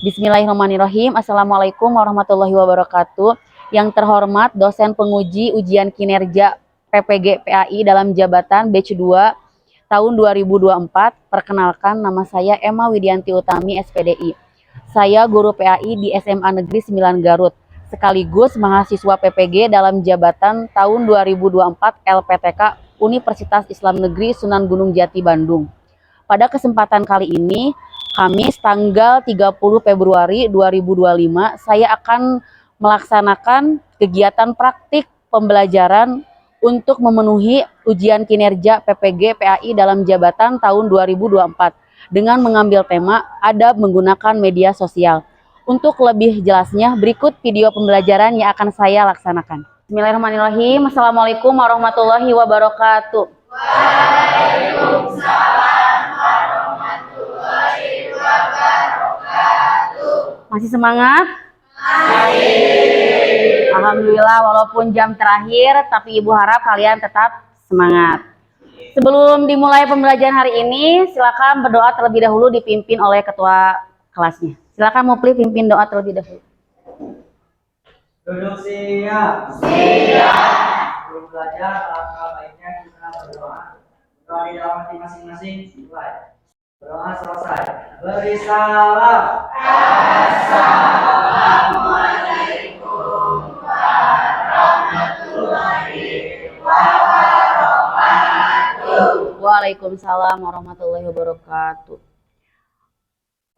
Bismillahirrahmanirrahim. Assalamualaikum warahmatullahi wabarakatuh. Yang terhormat dosen penguji ujian kinerja PPG PAI dalam jabatan batch 2 tahun 2024. Perkenalkan, nama saya Emma Widianti Utami, SPDI. Saya guru PAI di SMA Negeri 9 Garut, sekaligus mahasiswa PPG dalam jabatan tahun 2024 LPTK Universitas Islam Negeri Sunan Gunung Jati Bandung. Pada kesempatan kali ini, Kamis tanggal 30 Februari 2025, saya akan melaksanakan kegiatan praktik pembelajaran untuk memenuhi ujian kinerja PPG PAI dalam jabatan tahun 2024 dengan mengambil tema adab menggunakan media sosial. Untuk lebih jelasnya, berikut video pembelajaran yang akan saya laksanakan. Bismillahirrahmanirrahim. Assalamualaikum warahmatullahi wabarakatuh. Waalaikumsalam. Masih semangat? Masih. Alhamdulillah, walaupun jam terakhir, tapi Ibu harap kalian tetap semangat. Sebelum dimulai pembelajaran hari ini, silakan berdoa terlebih dahulu dipimpin oleh ketua kelasnya. Silakan Mupli pimpin doa terlebih dahulu. Duduk siap. Siap. Sebelum belajar, alangkah baiknya kita berdoa. Doa di dalam hati masing-masing. Mulai. Doa selesai. Beri salam. Assalamualaikum warahmatullahi wabarakatuh. Waalaikumsalam warahmatullahi wabarakatuh.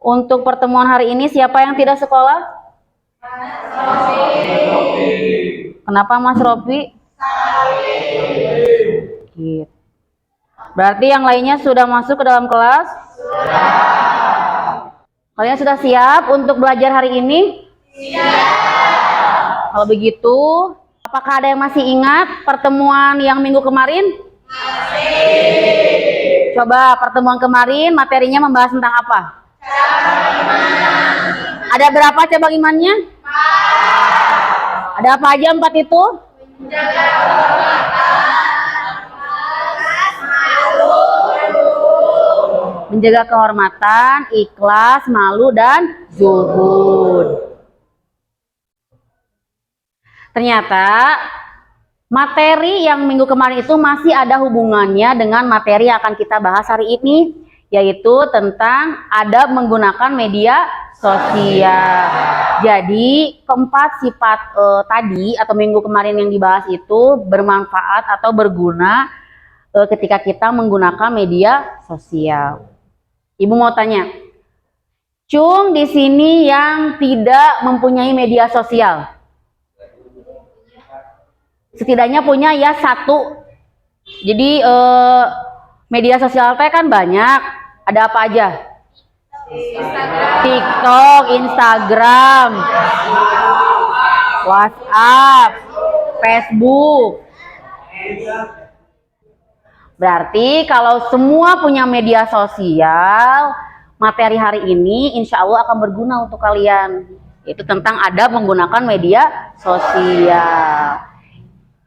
Untuk pertemuan hari ini, siapa yang tidak sekolah? Mas Rofi. Kenapa Mas Rofi? Gitu. Berarti yang lainnya sudah masuk ke dalam kelas? Sudah. Kalian sudah siap untuk belajar hari ini? Siap. Kalau begitu, apakah ada yang masih ingat pertemuan yang minggu kemarin? Masih. Coba pertemuan kemarin materinya membahas tentang apa? Cabang iman. Ada berapa cabang imannya? 4. Ada apa aja 4 itu? Menjaga menjaga kehormatan, ikhlas, malu, dan zuhud. Ternyata materi yang minggu kemarin itu masih ada hubungannya dengan materi yang akan kita bahas hari ini, yaitu tentang adab menggunakan media sosial. Jadi keempat sifat tadi atau minggu kemarin yang dibahas itu bermanfaat atau berguna ketika kita menggunakan media sosial. Ibu mau tanya, Cung di sini yang tidak mempunyai media sosial, setidaknya punya ya 1. Jadi media sosial teh kan banyak. Ada apa aja? TikTok, Instagram, WhatsApp, Facebook. Berarti kalau semua punya media sosial, materi hari ini insya Allah akan berguna untuk kalian. Itu tentang adab menggunakan media sosial.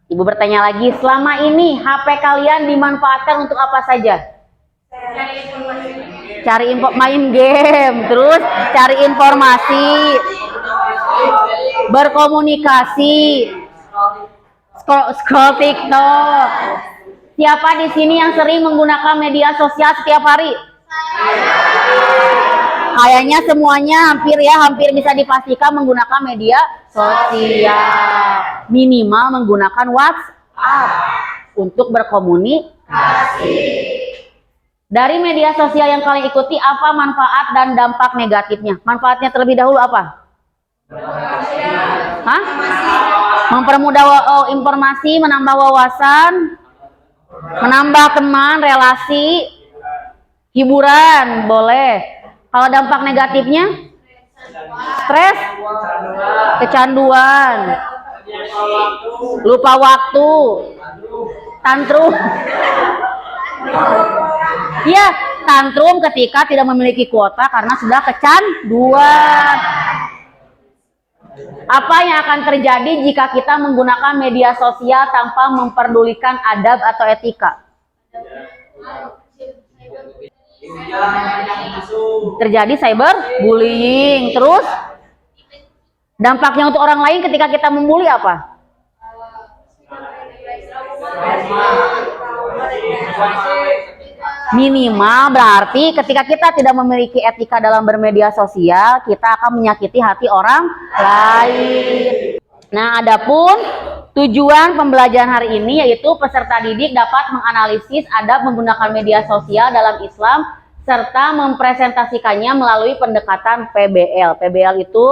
Ibu bertanya lagi, selama ini HP kalian dimanfaatkan untuk apa saja? Cari info, main game, terus cari informasi, berkomunikasi, scroll TikTok. Siapa di sini yang sering menggunakan media sosial setiap hari? Kayaknya semuanya hampir bisa dipastikan menggunakan media sosial. Minimal menggunakan WhatsApp untuk berkomunikasi. Dari media sosial yang kalian ikuti, apa manfaat dan dampak negatifnya? Manfaatnya terlebih dahulu apa? Hah? Mempermudah informasi, menambah wawasan, menambah teman, relasi, hiburan, boleh. Kalau dampak negatifnya, stres, kecanduan, lupa waktu, tantrum. Ya, tantrum ketika tidak memiliki kuota karena sudah kecanduan. Apa yang akan terjadi jika kita menggunakan media sosial tanpa memperdulikan adab atau etika? Terjadi cyberbullying. Terus dampaknya untuk orang lain ketika kita membuli apa? Minimal berarti ketika kita tidak memiliki etika dalam bermedia sosial, kita akan menyakiti hati orang lain. Nah, adapun tujuan pembelajaran hari ini yaitu peserta didik dapat menganalisis adab menggunakan media sosial dalam Islam serta mempresentasikannya melalui pendekatan PBL. PBL itu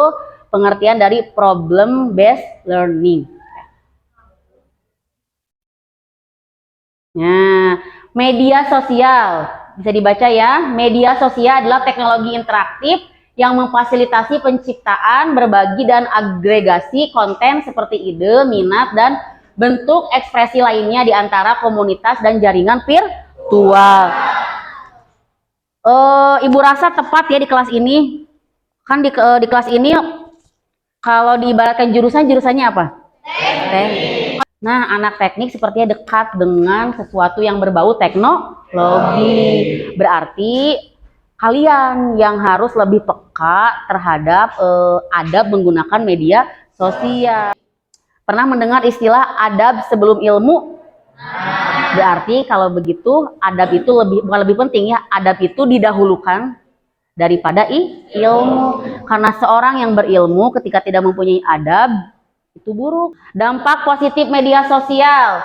pengertian dari problem based learning. Nah, media sosial bisa dibaca ya. Media sosial adalah teknologi interaktif yang memfasilitasi penciptaan, berbagi, dan agregasi konten seperti ide, minat, dan bentuk ekspresi lainnya di antara komunitas dan jaringan virtual. Ibu rasa tepat ya di kelas ini. Kan di kelas ini kalau diibaratkan jurusannya apa? Teknik. Nah, anak teknik sepertinya dekat dengan sesuatu yang berbau teknologi. Berarti kalian yang harus lebih peka terhadap adab menggunakan media sosial. Pernah mendengar istilah adab sebelum ilmu? Berarti kalau begitu adab itu bukan lebih penting ya, adab itu didahulukan daripada ilmu. Karena seorang yang berilmu ketika tidak mempunyai adab itu buruk. Dampak positif media sosial.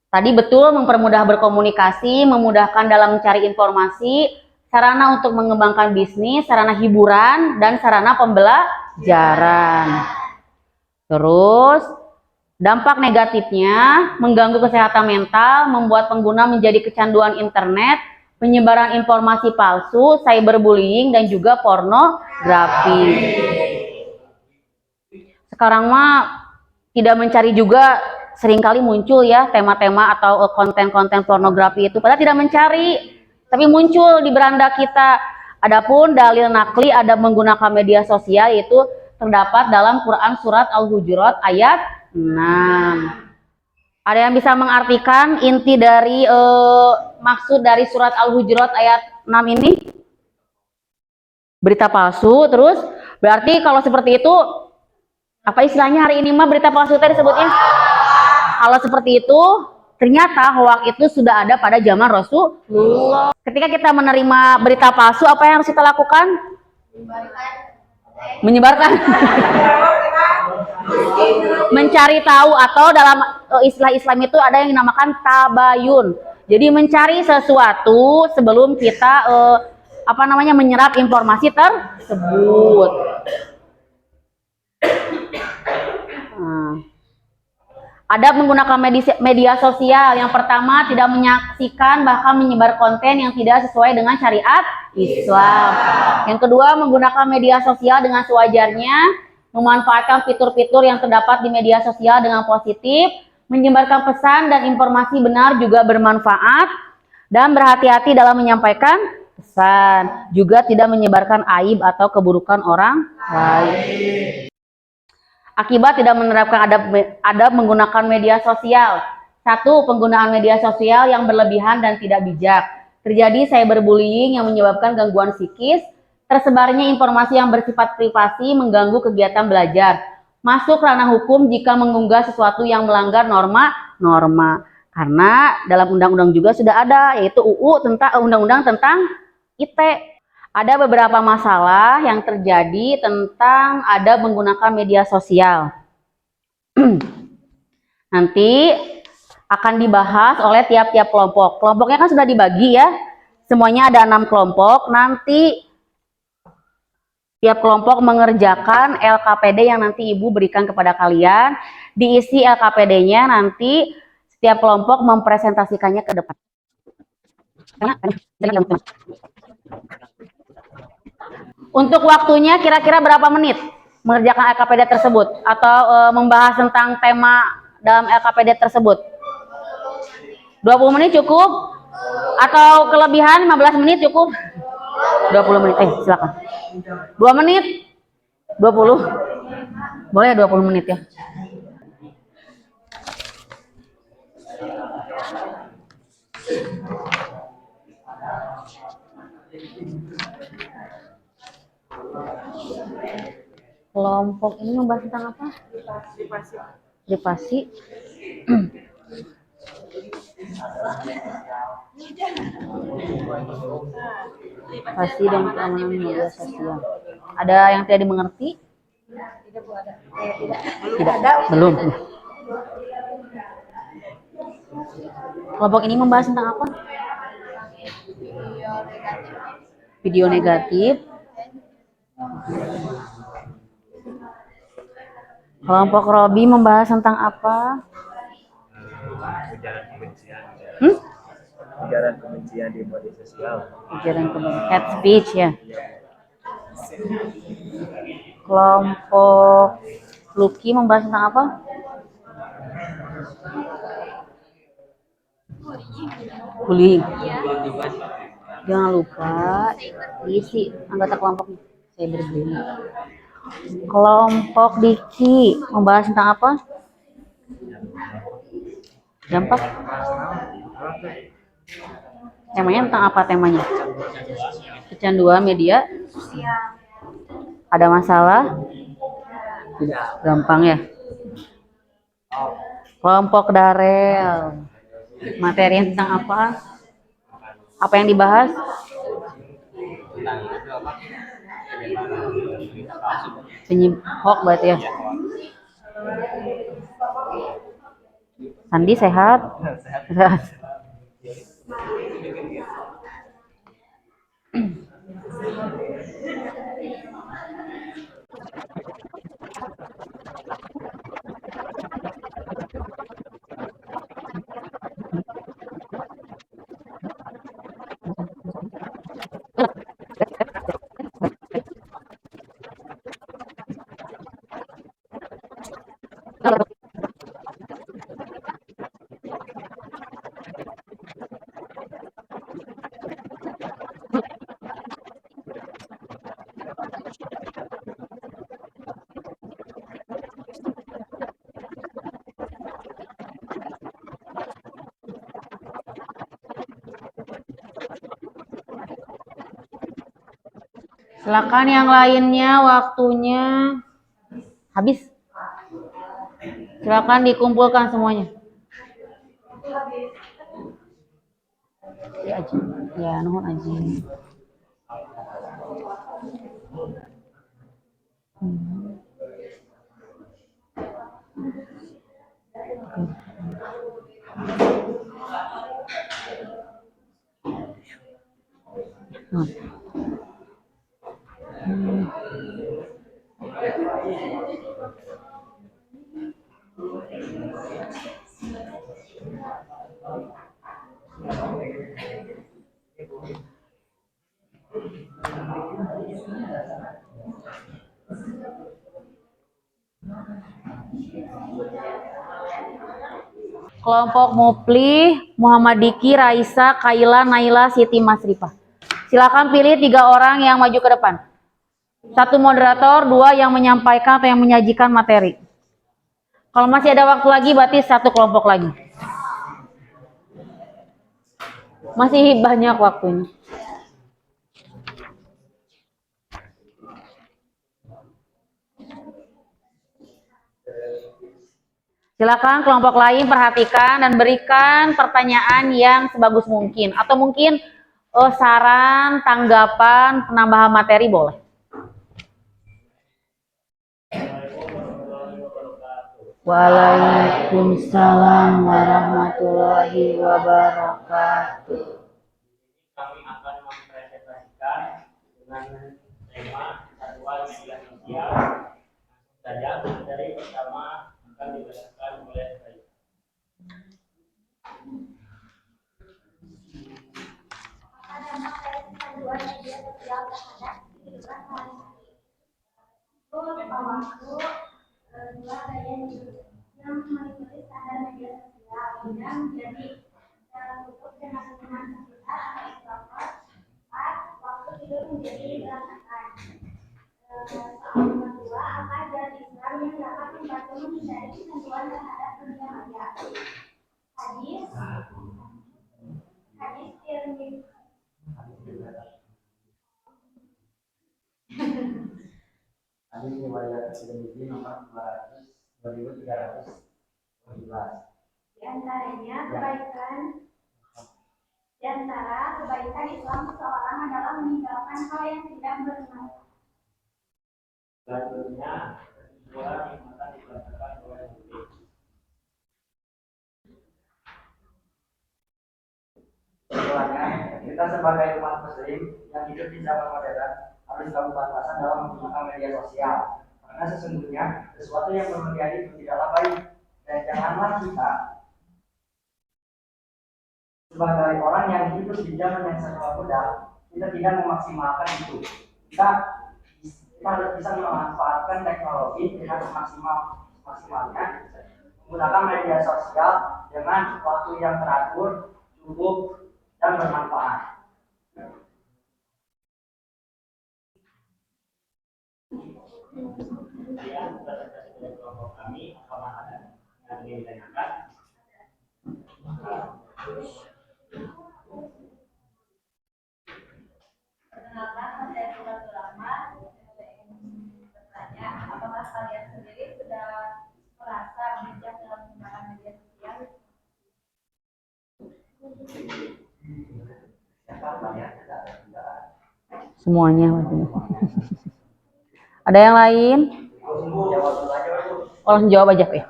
Tadi betul mempermudah berkomunikasi, memudahkan dalam mencari informasi, sarana untuk mengembangkan bisnis, sarana hiburan, dan sarana pembelajaran. Terus dampak negatifnya mengganggu kesehatan mental, membuat pengguna menjadi kecanduan internet, penyebaran informasi palsu, cyberbullying, dan juga pornografi. Sekarang mah tidak mencari juga seringkali muncul ya tema-tema atau konten-konten pornografi itu, padahal tidak mencari, tapi muncul di beranda kita. Adapun dalil nakli adab menggunakan media sosial itu terdapat dalam Quran surat Al-Hujurat ayat 6. Ada yang bisa mengartikan inti dari maksud dari surat Al-Hujurat ayat 6 ini? Berita palsu. Terus berarti kalau seperti itu apa istilahnya hari ini mah berita palsu tadi disebutnya? Kalau seperti itu, ternyata hoax itu sudah ada pada zaman Rasulullah. Ketika kita menerima berita palsu, apa yang harus kita lakukan? Menyebarkan. Mencari tahu, atau dalam istilah Islam itu ada yang dinamakan tabayun. Jadi mencari sesuatu sebelum kita menyerap informasi tersebut. Adab menggunakan media sosial. Yang pertama, tidak menyaksikan bahkan menyebar konten yang tidak sesuai dengan syariat Islam. Yang kedua, menggunakan media sosial dengan sewajarnya, memanfaatkan fitur-fitur yang terdapat di media sosial dengan positif, menyebarkan pesan dan informasi benar juga bermanfaat, dan berhati-hati dalam menyampaikan pesan. Juga tidak menyebarkan aib atau keburukan orang lain. Akibat tidak menerapkan adab menggunakan media sosial. 1. Penggunaan media sosial yang berlebihan dan tidak bijak. Terjadi cyberbullying yang menyebabkan gangguan psikis, tersebarnya informasi yang bersifat privasi mengganggu kegiatan belajar. Masuk ranah hukum jika mengunggah sesuatu yang melanggar norma-norma. Karena dalam undang-undang juga sudah ada, yaitu undang-undang tentang IT. Ada beberapa masalah yang terjadi tentang adab menggunakan media sosial. Nanti akan dibahas oleh tiap-tiap kelompok. Kelompoknya kan sudah dibagi ya. Semuanya ada 6 kelompok. Nanti tiap kelompok mengerjakan LKPD yang nanti Ibu berikan kepada kalian. Diisi LKPD-nya nanti setiap kelompok mempresentasikannya ke depan. Untuk waktunya kira-kira berapa menit mengerjakan LKPD tersebut atau membahas tentang tema dalam LKPD tersebut? 20 menit cukup? Atau kelebihan 15 menit cukup? 20 menit. Silakan. 2 menit? 20? Boleh 20 menit ya. Kelompok ini membahas tentang apa? Privasi. Privasi dan keamanan media sosial. Ada yang tidak dimengerti? Tidak, belum. Kelompok ini membahas tentang apa? Video negatif. Kelompok Robi membahas tentang apa? Ujaran kebencian. Hmm? Ujaran kebencian di media sosial. Ujaran kebencian, hate speech ya. Kelompok Lucky membahas tentang apa? Bullying. Jangan lupa diisi anggota kelompoknya. Saya berbeda. Kelompok Diki membahas tentang apa? Dampak. Temanya tentang apa temanya? Kecanduan media. Ada masalah? Gampang ya. Kelompok Darel. Materi tentang apa? Apa yang dibahas? Hoax berarti ya. Sandi sehat? Sehat. Silakan yang lainnya, waktunya habis. Silakan dikumpulkan semuanya. Ya, Aji. Ya, nuhun Aji. Kelompok Mupli, Muhammad Diki, Raisa, Kaila, Naila, Siti Masrifah. Silakan pilih 3 orang yang maju ke depan. 1 moderator, 2 yang menyampaikan atau yang menyajikan materi. Kalau masih ada waktu lagi, berarti 1 kelompok lagi. Masih banyak waktunya. Silakan kelompok lain perhatikan dan berikan pertanyaan yang sebagus mungkin. Atau mungkin saran, tanggapan, penambahan materi boleh. Waalaikumsalam warahmatullahi wabarakatuh. Kami akan mempresentasikan dengan tema kesatuan media sosial. Saja materi pertama akan dibacakan oleh saya. Ada materi kesatuan media sosial terhadap kehidupan sehari-hari. Waktu 2 gaya hidup yang mengikuti standar media sosial yang menjadi tutup dengan hubungan sekitar atau ekstrovert. 4. Waktu tidur menjadi berantakan. Soal kedua, apa ajaran Islam yang dapat membantu menghindari kecanduan terhadap dunia maya? Hadis Tirmidzi Tadi riwayat epidemiologi nomor 200 2317. Di antaranya di antara kebaikan Islam seseorang adalah meninggalkan hal yang tidak bermanfaat. Selanjutnya, kedua nikmatan dirasakan oleh muslim. Keduanya, kita sebagai umat muslim yang hidup di zaman modern harus selalu batasan dalam menggunakan media sosial. Karena sesungguhnya sesuatu yang berlebihan itu tidaklah baik. Dan janganlah kita sebagai orang yang hidup di zaman yang serba muda, kita tidak memaksimalkan itu. Kita harus bisa memanfaatkan teknologi dengan maksimalnya, menggunakan media sosial dengan waktu yang teratur, cukup, dan bermanfaat. Kemudian presentasi dari kelompok kami, apakah ada yang ingin ditanyakan? Perkenalkan, saya Suratul Rahman. Bertanya, apakah kalian sendiri sudah merasa bijak dalam menggunakan media sosial? Semuanya. Ada yang lain? Oh, langsung jawab aja ya.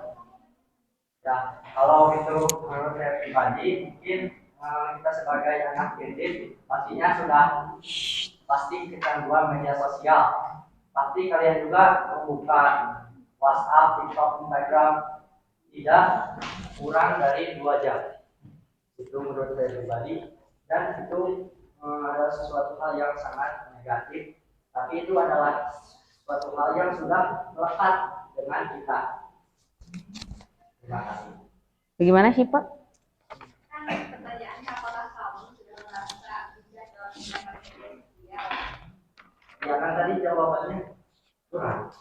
Ya, kalau itu menurut saya pribadi, mungkin kita sebagai anak didik pastinya sudah pasti kecanduan media sosial. Pasti kalian juga membuka WhatsApp, TikTok, Instagram tidak kurang dari 2 jam. Itu menurut saya pribadi, dan itu adalah sesuatu hal yang sangat negatif. Tapi itu adalah suatu hal yang sudah melekat dengan kita. Terima kasih. Bagaimana sih Pak? Kan pertanyaannya, apakah kamu sudah merasa bijak dalam menggunakan media sosial? Ya kan tadi jawabannya kurang.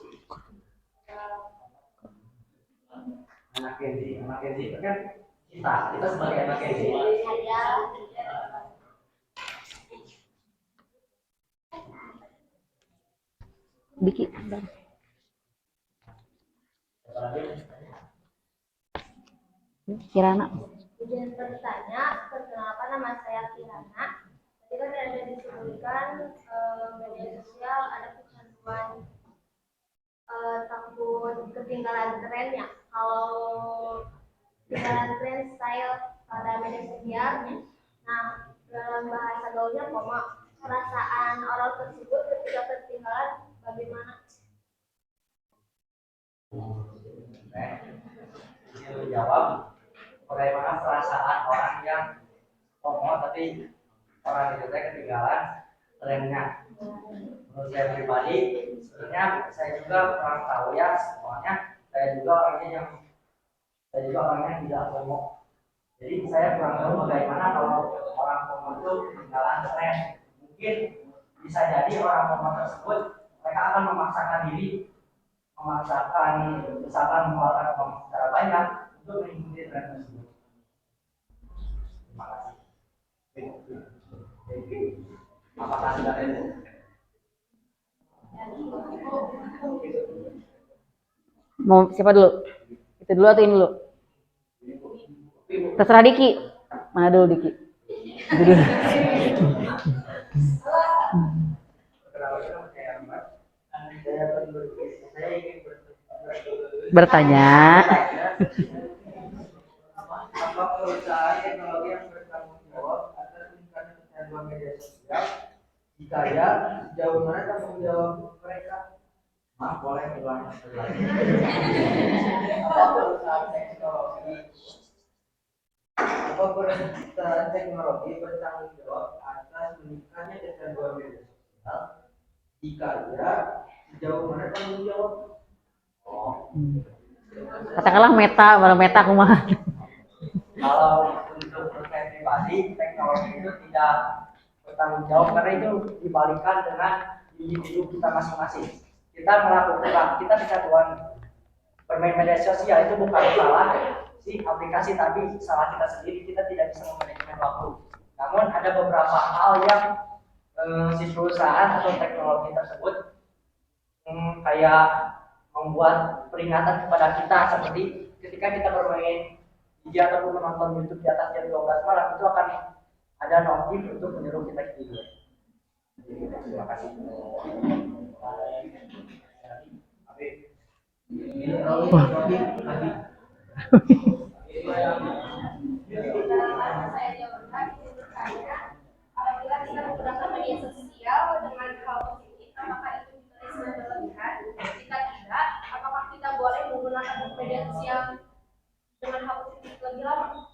Anak Kenzi itu kan kita sebagai anak Kenzi. Diki. Kirana. Izin bertanya, perkenalkan nama saya Kirana. Tadi kan ada disebutkan media sosial ada kecanduan takut ketinggalan trennya. Kalau ketinggalan tren style pada media sosial, nah dalam bahasa gaulnya perasaan orang tersebut ketika ketinggalan bagaimana? Saya jawab, bagaimana perasaan orang yang tapi orang itu ketinggalan trennya. Menurut saya pribadi, sebenarnya saya juga kurang tahu ya, soalnya saya juga orangnya tidak FOMO. Jadi saya kurang tahu bagaimana kalau orang FOMO itu ketinggalan tren. Mungkin bisa jadi orang FOMO tersebut mereka akan memaksakan misalkan mengeluarkan uang secara banyak untuk mengikuti tren tersebut. Terima kasih. Apakah sudah ada? Mau siapa dulu? Itu dulu atau ini dulu? Terserah Diki. Mana dulu Diki? Itu dulu. Bertanya. Apa perusahaan teknologi yang bertanggung jawab atas meningkatnya kecanduan media sosial? Jika ya, sejauh mana tanggung jawab mereka? Maaf, boleh ulang lagi. Apa perusahaan teknologi bertanggung jawab atas meningkatnya kecanduan media sosial? Jika ya, sejauh mana tanggung jawab? Katakanlah Meta, baru Meta kumaha. Kalau untuk saya pribadi, teknologi itu tidak bertanggung jawab karena itu dibalikan dengan individu kita masing-masing. Kita kecanduan bermain media sosial itu bukan salah si aplikasi, tapi salah kita sendiri, kita tidak bisa memanajemen waktu. Namun ada beberapa hal yang si perusahaan atau teknologi tersebut kayak membuat peringatan kepada kita seperti ketika kita bermain di ataupun menonton YouTube di atas jam 12 malam itu akan ada notif untuk menyuruh kita tidur. Terima kasih. Saya jawaban itu bertanya, apabila kita menggunakan media sosial dengan hal positif, apakah itu ditulis berlebihan? Jika tidak, apakah kita boleh menggunakan media sosial dengan hal positif lebih lama?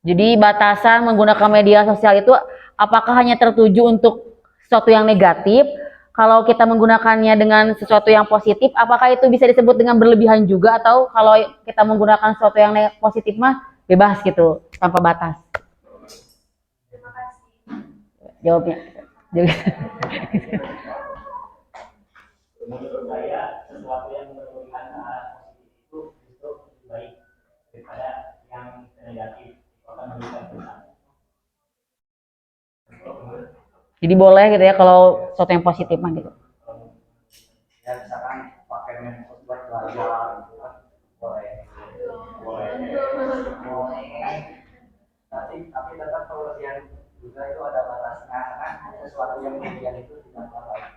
Jadi batasan menggunakan media sosial itu apakah hanya tertuju untuk sesuatu yang negatif? Kalau kita menggunakannya dengan sesuatu yang positif, apakah itu bisa disebut dengan berlebihan juga? Atau kalau kita menggunakan sesuatu yang positif mah bebas gitu, tanpa batas? Terima kasih. Jawabnya. Menurut saya, sesuatu yang berlebihan ke arah positif itu justru lebih baik daripada yang negatif. Itu akan memberikan kesan. Jadi boleh gitu ya kalau sesuatu yang positif mah gitu. Ya misalkan pakai medsos buat belajar gitu kan boleh. Tapi tetap pengertian juga itu ada batasnya karena sesuatu yang berlebihan itu tidak baik.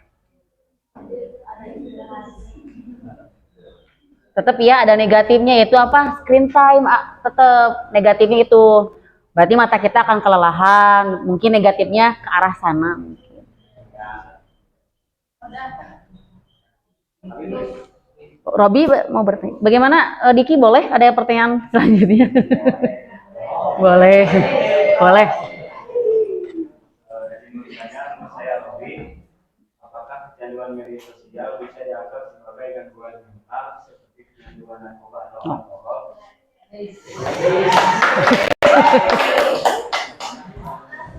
Tetap ya ada negatifnya, yaitu apa? Screen time. Tetap negatifnya itu berarti mata kita akan kelelahan, mungkin negatifnya ke arah sana mungkin. Robi mau bertanya, bagaimana Diki, boleh ada pertanyaan selanjutnya? Boleh. Nama saya Robi. Apakah kecanduan media sosial bisa dianggap sebagai gangguan mental seperti kecanduan narkoba atau alkohol?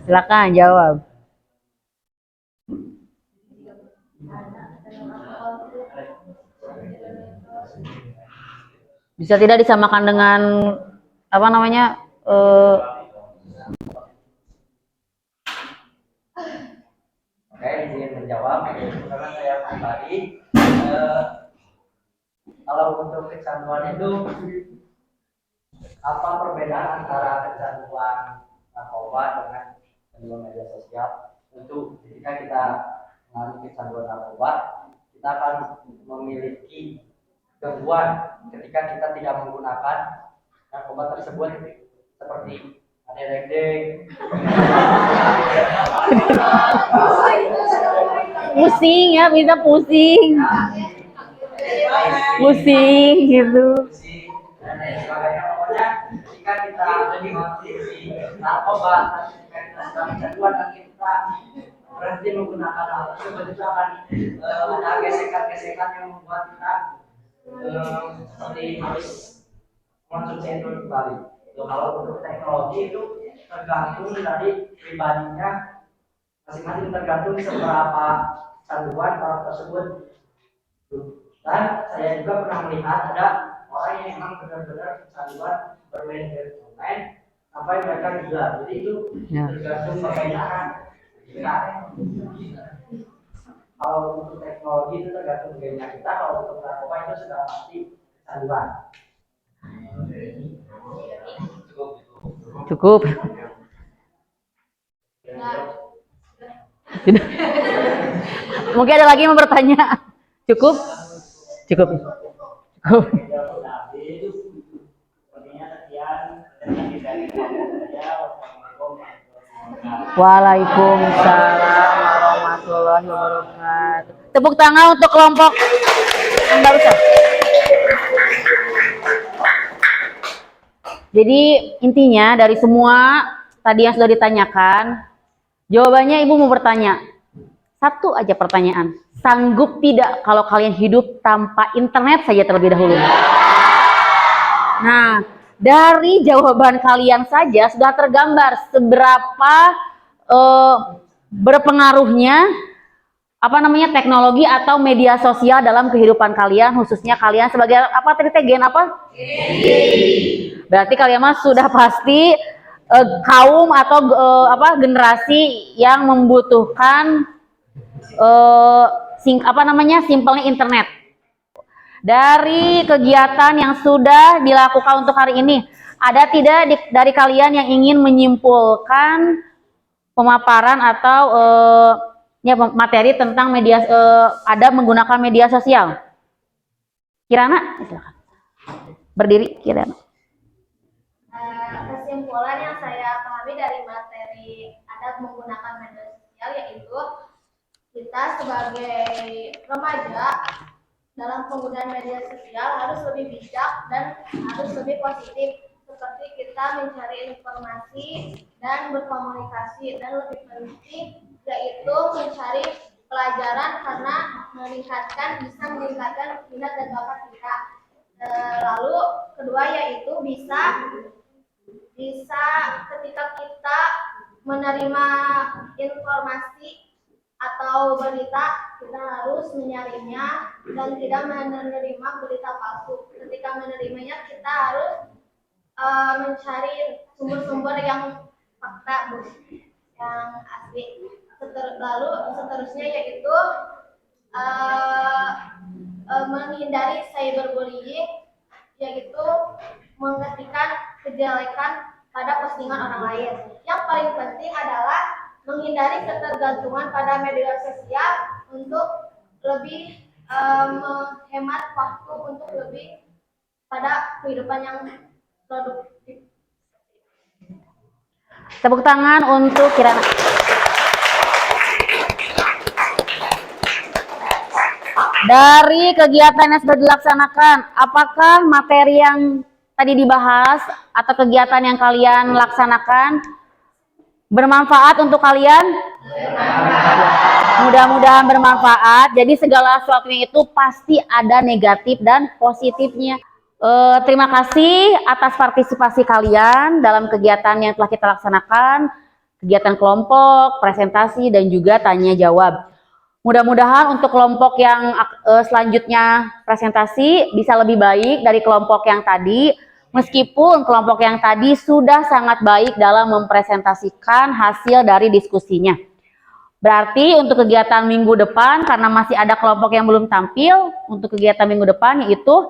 Silakan jawab. Bisa tidak disamakan dengan apa namanya? Oke, izin menjawab karena saya pribadi kalau untuk kecanduan itu apa perbedaan antara kecanduan narkoba dengan kecanduan media sosial? Tentu ketika kita mengalami kecanduan narkoba, kita akan memiliki gangguan ketika kita tidak menggunakan narkoba tersebut seperti ADHD, Pusing ya, bisa pusing gitu. dan lain sebagainya. Pokoknya jika kita mengkonsumsi narkoba, ketika kita sedang kecanduan dan kita berhenti menggunakan hal tersebut, itu akan ada gesekan-gesekan yang membuat kita seperti harus mengonsumsi itu kembali. Kalau untuk teknologi itu tergantung dari pribadinya masing-masing, tergantung seberapa canduan orang tersebut. Dan saya juga pernah melihat ada orang yang memang benar-benar kecanduan bermain game online sampai mereka gila. Jadi itu tergantung bagaimana kita. Kalau untuk teknologi itu tergantung bagaimana kita. Kalau untuk narkoba itu sudah pasti kecanduan. Cukup. Mungkin ada lagi yang mau bertanya. Cukup. Waalaikumsalam warahmatullahi wabarakatuh. Tepuk tangan untuk kelompok yang barusan. Jadi intinya dari semua tadi yang sudah ditanyakan, jawabannya Ibu mau bertanya. Satu aja pertanyaan. Sanggup tidak kalau kalian hidup tanpa internet saja terlebih dahulu? Nah, dari jawaban kalian saja sudah tergambar seberapa berpengaruhnya teknologi atau media sosial dalam kehidupan kalian, khususnya kalian sebagai apa tadi gen apa? Berarti kalian mah sudah pasti kaum atau generasi yang membutuhkan simpelnya internet. Dari kegiatan yang sudah dilakukan untuk hari ini, ada tidak dari kalian yang ingin menyimpulkan pemaparan atau materi tentang media adab menggunakan media sosial? Kirana, silakan. Berdiri, Kirana. Kesimpulan yang saya pahami dari materi adab menggunakan media sosial yaitu kita sebagai remaja dalam penggunaan media sosial harus lebih bijak dan harus lebih positif, seperti kita mencari informasi dan berkomunikasi, dan lebih penting yaitu mencari pelajaran karena bisa meningkatkan minat dan bakat kita. Lalu kedua yaitu bisa ketika kita menerima informasi atau berita, kita harus menyaringnya dan tidak menerima berita palsu. Ketika menerimanya, kita harus mencari sumber-sumber yang fakta, yang asli. Lalu seterusnya yaitu menghindari cyberbullying, yaitu menghentikan kejelekan pada postingan orang lain. Yang paling penting adalah menghindari ketergantungan pada media sosial untuk lebih menghemat waktu untuk lebih pada kehidupan yang produktif. Tepuk tangan untuk Kirana. Dari kegiatan yang sudah dilaksanakan, apakah materi yang tadi dibahas atau kegiatan yang kalian laksanakan bermanfaat untuk kalian? Mudah-mudahan bermanfaat. Jadi segala sesuatunya itu pasti ada negatif dan positifnya. Terima kasih atas partisipasi kalian dalam kegiatan yang telah kita laksanakan, kegiatan kelompok, presentasi, dan juga tanya jawab. Mudah-mudahan untuk kelompok yang selanjutnya presentasi bisa lebih baik dari kelompok yang tadi, meskipun kelompok yang tadi sudah sangat baik dalam mempresentasikan hasil dari diskusinya. Berarti untuk kegiatan minggu depan, karena masih ada kelompok yang belum tampil, untuk kegiatan minggu depan yaitu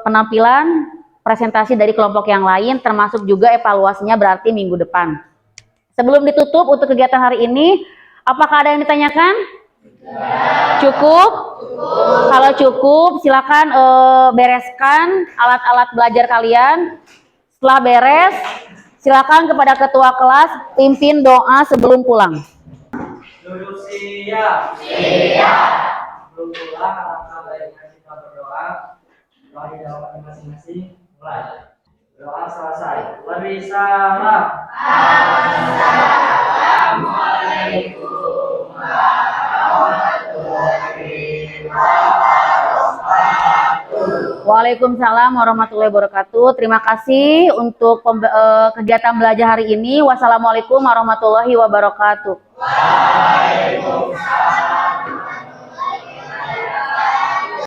penampilan presentasi dari kelompok yang lain, termasuk juga evaluasinya berarti minggu depan. Sebelum ditutup untuk kegiatan hari ini, apakah ada yang ditanyakan? Cukup? Kalau cukup, silakan bereskan alat-alat belajar kalian. Setelah beres, silakan kepada ketua kelas pimpin doa sebelum pulang. Duduk siap. Siap. Sebelum pulang, alangkah baiknya kita berdoa. Doa di dalam masing-masing. Mulai. Doa selesai. Beri salam. Assalamualaikum warahmatullahi wabarakatuh. Waalaikumsalam warahmatullahi wabarakatuh. Terima kasih untuk kegiatan belajar hari ini. Wassalamualaikum warahmatullahi wabarakatuh. Waalaikumsalam.